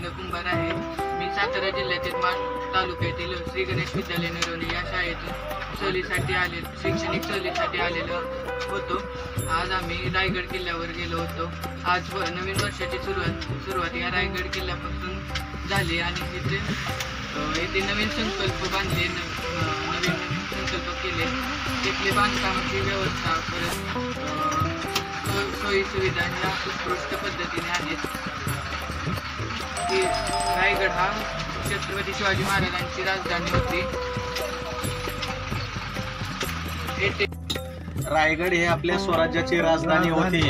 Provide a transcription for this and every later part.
गोविंद कुंभार आहे. मी सातारा जिल्ह्यातील माण तालुक्यातील श्री गणेश विद्यालय निरवली या शाळेतून शैक्षणिक सहलीसाठी आलेलो होतो. आज आम्ही रायगड किल्ल्यावर गेलो होतो. आज नवीन वर्षाची सुरुवात या रायगड किल्ल्यापासून झाली आणि येथे नवीन संकल्प बांधले, नवीन संकल्प केले. तिथले बांधकामाची व्यवस्था परत सोयी सुविधा ह्या उत्कृष्ट पद्धतीने आहेत. रायगड हा छत्रपती शिवाजी महाराजांची राजधानी होती. रायगड हे आपल्या स्वराज्याची राजधानी होती.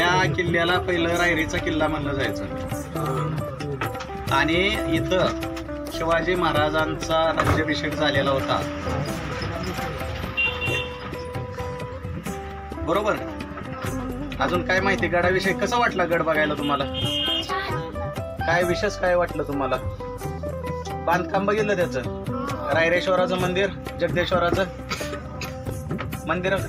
या किल्ल्याला पहिलं रायरीचा किल्ला म्हणलं जायचं आणि इथं शिवाजी महाराजांचा राज्याभिषेक झालेला होता. बरोबर. अजून काय माहिती गडाविषयी? कसं वाटलं गड बघायला तुम्हाला? काय विशेष काय वाटलं तुम्हाला? बांधकाम बघितलं त्याचं? रायरेश्वराचं मंदिर, जगदेश्वराचं मंदिर असं